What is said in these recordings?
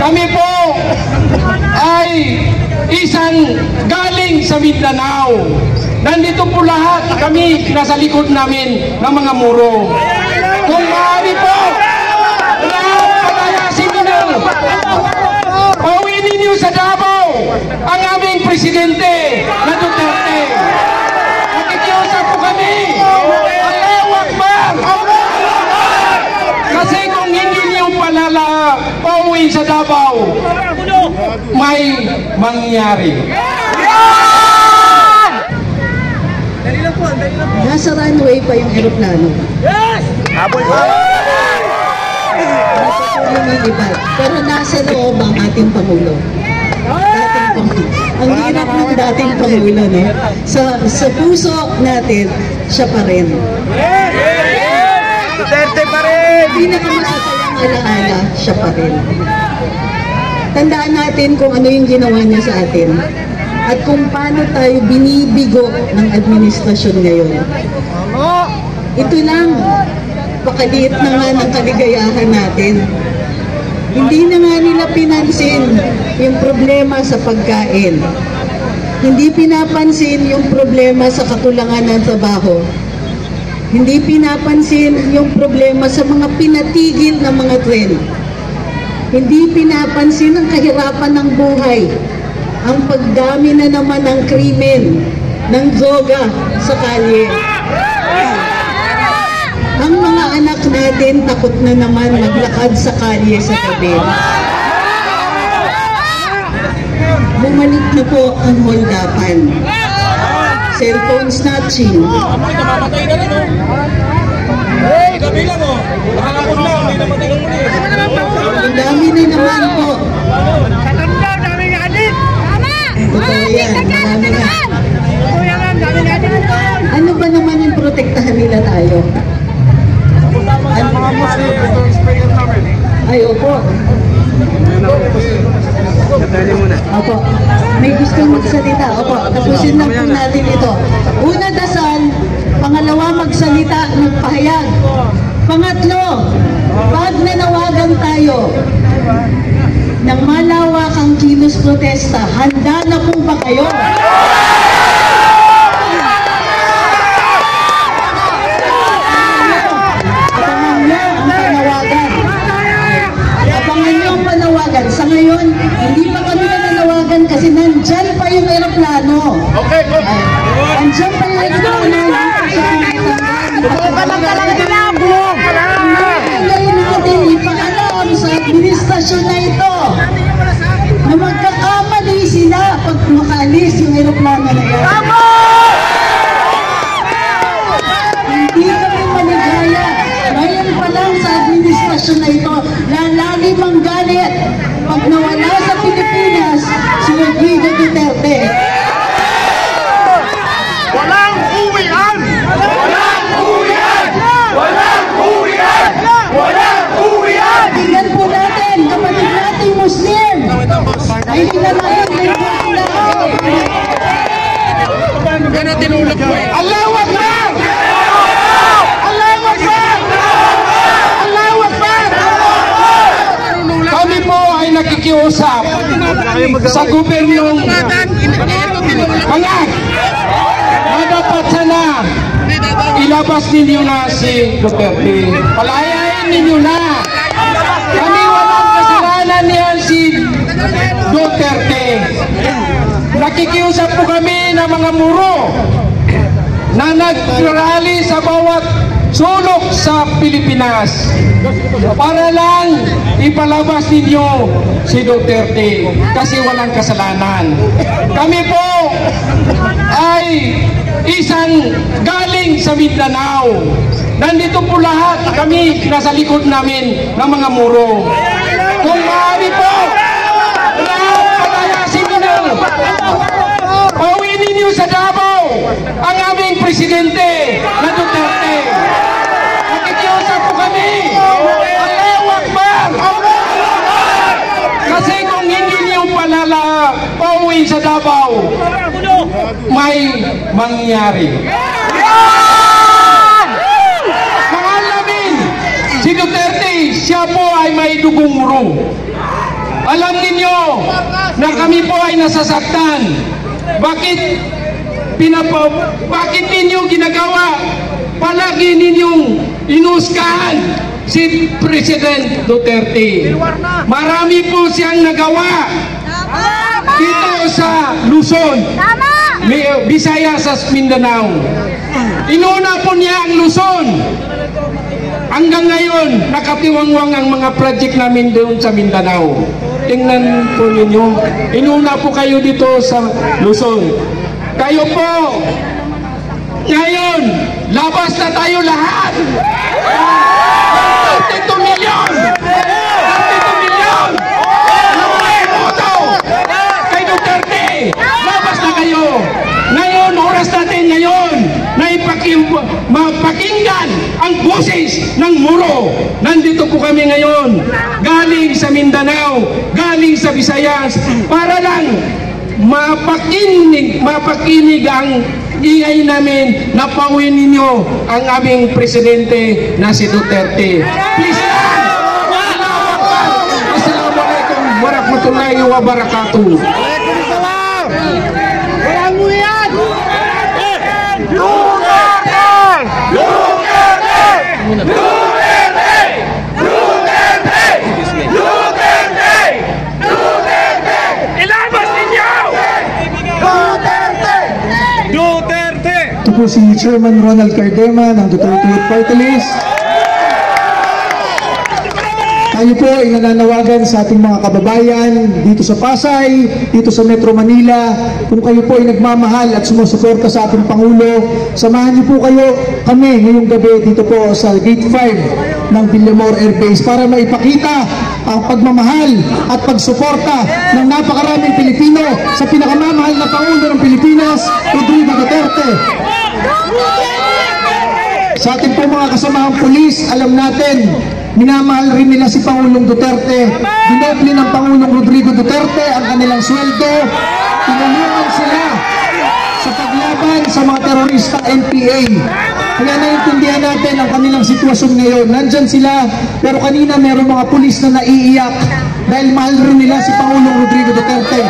Kami po ay isang galing sa Mindanao. Nandito po lahat kami nasa likod namin ng mga muro. Kung maaari po, palayasin ninyo, pauwiin ninyo sa Davao ang aming presidente na Duterte. Nakikiusap po kami. Allahu Akbar! Kasi kung hindi niyo pauwiin sa Davao, may mangyari. Nasa runway pa yung aeroplano. Yes! Habol pa! Pero nasa loob ang ating Pangulo. Dating Pangulo. Ang hirap ng dating Pangulo, no? Sa puso natin, siya pa rin. Duterte pa rin! Pinakamasasayang alaala, siya pa rin. Tandaan natin kung ano yung ginawa niya sa atin. At kung paano tayo binibigo ng administrasyon ngayon. Ito lang, pakaliit na nga ng kaligayahan natin. Hindi na nga nila pinansin yung problema sa pagkain. Hindi pinapansin yung problema sa kakulangan ng trabaho. Hindi pinapansin yung problema sa mga pinatigil na mga tren. Hindi pinapansin ang kahirapan ng buhay. Ang pagdami na naman ng krimen, ng droga sa kalye. Ang mga anak natin takot na naman maglakad sa kalye sa gabi. Bumalik na po ang holdapan. Cellphone snatching. Gabi lang o! Nakakapos lang, may namatay ng muli. Ang dami na naman po. Totoo yan, marami na. Ano ba naman yung protektahan nila tayo? Ay, opo. Opo. May gustong magsalita. Opo, tapusin lang po natin ito. Una, dasal. Pangalawa, magsalita, magpahayag. Pangatlo, pag nanawagan tayo ng malawakang kilos protesta, handa na po ba kayo? Abangan nyo ang panawagan. Abangan nyo ang panawagan. Sa ngayon, hindi pa kami nananawagan kasi nandyan pa yung aeroplano. Okay, po. Nandyan pa yung aeroplano. Bumuka lang talaga nila! Bumuka lang! Ngayon natin ipaalam sa administrasyon na ito na magkakamali sila pag makaalis yung aeroplano na yan. Hindi kami maligaya. Ngayon pa lang sa administrasyon na ito, lalalim ang galit pag nawala sa Pilipinas si Rodrigo Duterte. Walang uwian! Walang uwian! Walang uwian! Walang uwian! Tingnan po natin, kapatid nating Muslim, ay hinalayan din po sila. Gana tinulog po eh. Allahu Akbar! Allahu Akbar! Allahu Akbar! Kami po ay nakikiusap sa gobyernong mga dapat sana ilabas ninyo na si Duterte. Palayain ninyo na. Kami walang kasalanan niyan si Duterte. Nakikiusap po kami ng mga muro na nag-rally sa bawat sulok sa Pilipinas para lang ipalabas ninyo si Duterte kasi walang kasalanan. Kami po ay isang galing sa Mindanao. Nandito po lahat kami nasa likod namin ng mga muro. Kung maaari po, palayasin ninyo, pauwiin ninyo sa Davao ang aming presidente na Duterte. Nakikiusap po kami. Allahu Akbar! Kasi kung hindi niyo pauwiin sa Davao, may mangyari. Mahal namin si Duterte, siya po ay may dugong muro. Alam ninyo na kami po ay nasasaktan. Bakit ninyo ginagawa? Palagi ninyong inuskahan si President Duterte. Marami po siyang nagawa dito sa Luzon, Visayas at Mindanao. Inuna po niya ang Luzon. Hanggang ngayon, nakatiwangwang ang mga project namin doon sa Mindanao. Tingnan po ninyo, inuna po kayo dito sa Luzon. Kayo po, ngayon, labas na tayo lahat! 32 milyon! 32 milyon! Namoto! Kay Duterte! Labas na kayo! Ngayon, oras natin ngayon na mapakinggan ang boses ng muro. Nandito po kami ngayon, galing sa Mindanao, galing sa Visayas, para lang mapakinig ang ingay namin na pauwiin ninyo ang aming presidente na si Duterte. Please stand! Assalamualaikum warahmatullahi wabarakatuh. Walang muyan! Ilabas ninyo! Duterte! Ito po si Chairman Ronald Cardema ng Duterte Youth Party List. Tayo po ay nananawagan sa ating mga kababayan dito sa Pasay, dito sa Metro Manila. Kung kayo po ay nagmamahal at sumusuporta sa ating Pangulo, samahan niyo po kami ngayong gabi dito po sa Gate 5 ng Villamor Air Base para maipakita ang pagmamahal at pagsuporta ng napakaraming Pilipino sa pinakamamahal na Pangulo ng Pilipinas, Rodrigo Duterte. Sa ating po mga kasamahang pulis, alam natin, minamahal rin nila si Pangulong Duterte. Dinoble ng Pangulong Rodrigo Duterte ang kanilang sweldo. Tinulungan sila sa paglaban sa mga terorista NPA. Kaya naiintindihan natin ang kanilang sitwasyon ngayon. Nandyan sila, pero kanina meron mga pulis na naiiyak dahil mahal rin nila si Pangulong Rodrigo Duterte.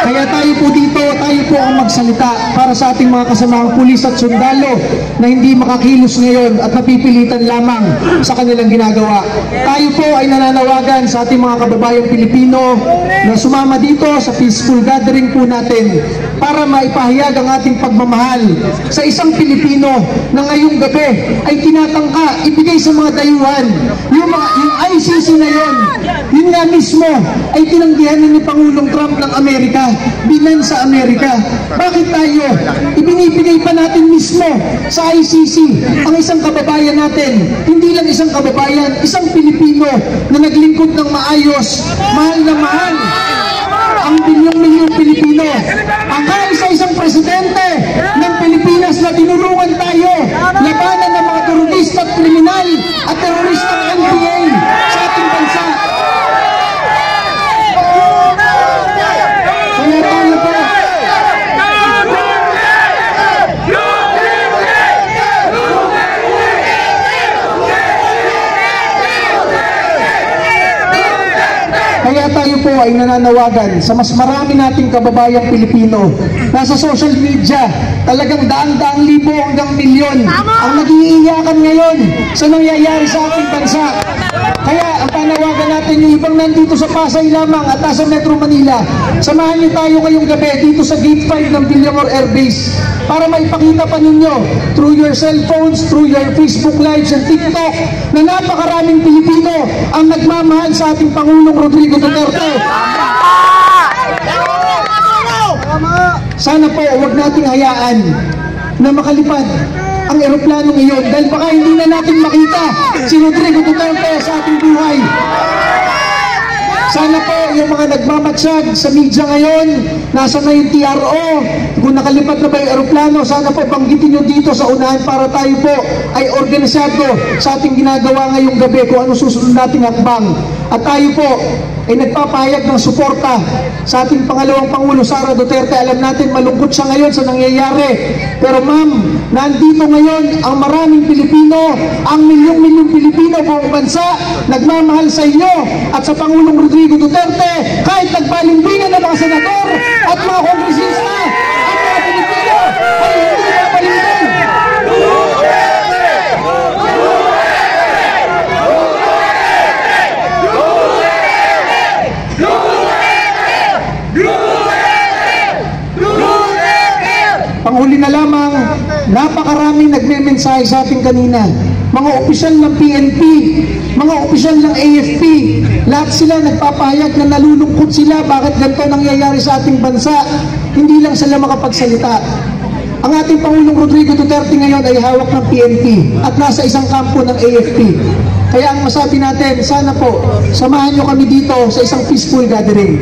Kaya tayo po dito, tayo po ang magsalita para sa ating mga kasamahang pulis at sundalo na hindi makakilos ngayon at napipilitan lamang sa kanilang ginagawa. Tayo po ay nananawagan sa ating mga kababayang Pilipino na sumama dito sa peaceful gathering po natin para maipahayag ang ating pagmamahal sa isang Pilipino na ngayong gabi ay tinatangka ibigay sa mga dayuhan. Yung ICC na yun nga mismo ay tinanggihan ni Pangulong Trump ng Amerika, binan sa Amerika. Bakit tayo? Ibinibigay pa natin mismo sa ICC ang isang kababayan natin. Hindi lang isang kababayan, isang Pilipino na naglingkod ng maayos, mahal na mahal ang bilyong-milyong Pilipino. Ang kaisa-isang presidente ng Pilipinas na tinulungan tayo labanan ng mga terorista at kriminal at terorista ng NPA sa ating bansa. Kaya tayo po, ay nananawagan sa mas marami nating kababayang Pilipino. Nasa social media, talagang daang-daang libo hanggang milyon ang nag-iiyakan ngayon sa nangyayari sa ating bansa. Kaya ang panawagan natin yung ibang nandito sa Pasay lamang at nasa Metro Manila, samahan niyo tayo ngayong gabi dito sa Gate 5 ng Villamor Air Base para maipakita pa ninyo through your cellphones, through your Facebook Lives and TikTok na napakaraming Pilipino ang nagmamahal sa ating Pangulong Rodrigo Duterte. Sana po huwag nating hayaan na makalipad ang eroplano ngayon dahil baka hindi na natin makita si Rodrigo Duterte sa ating buhay. Sana po yung mga nagmamatsyag sa media ngayon, nasa na yung TRO, kung nakalipad na ba yung eroplano, sana po banggitin nyo dito sa unahan para tayo po ay organisado sa ating ginagawa ngayong gabi kung ano susunod nating hakbang. At tayo po ay nagpapahayag ng suporta sa ating pangalawang Pangulo Sara Duterte. Alam natin malungkot siya ngayon sa nangyayari. Pero ma'am, nandito ngayon ang maraming Pilipino, ang milyong-milyong Pilipino buong bansa, nagmamahal sa inyo at sa Pangulong Rodrigo Duterte, kahit nagpalimbingan ng mga senador at mga kongresista, ang mga Pilipino ay hindi mapalimbing. Panghuli na lamang, napakaraming nagme-mensahe sa atin kanina. Mga opisyal ng PNP, mga opisyal ng AFP, lahat sila nagpapahayag na nalulungkot sila bakit ganito nangyayari sa ating bansa. Hindi lang sila makapagsalita. Ang ating Pangulong Rodrigo Duterte ngayon ay hawak ng PNP at nasa isang kampo ng AFP. Kaya ang masabi natin, sana po, samahan nyo kami dito sa isang peaceful gathering.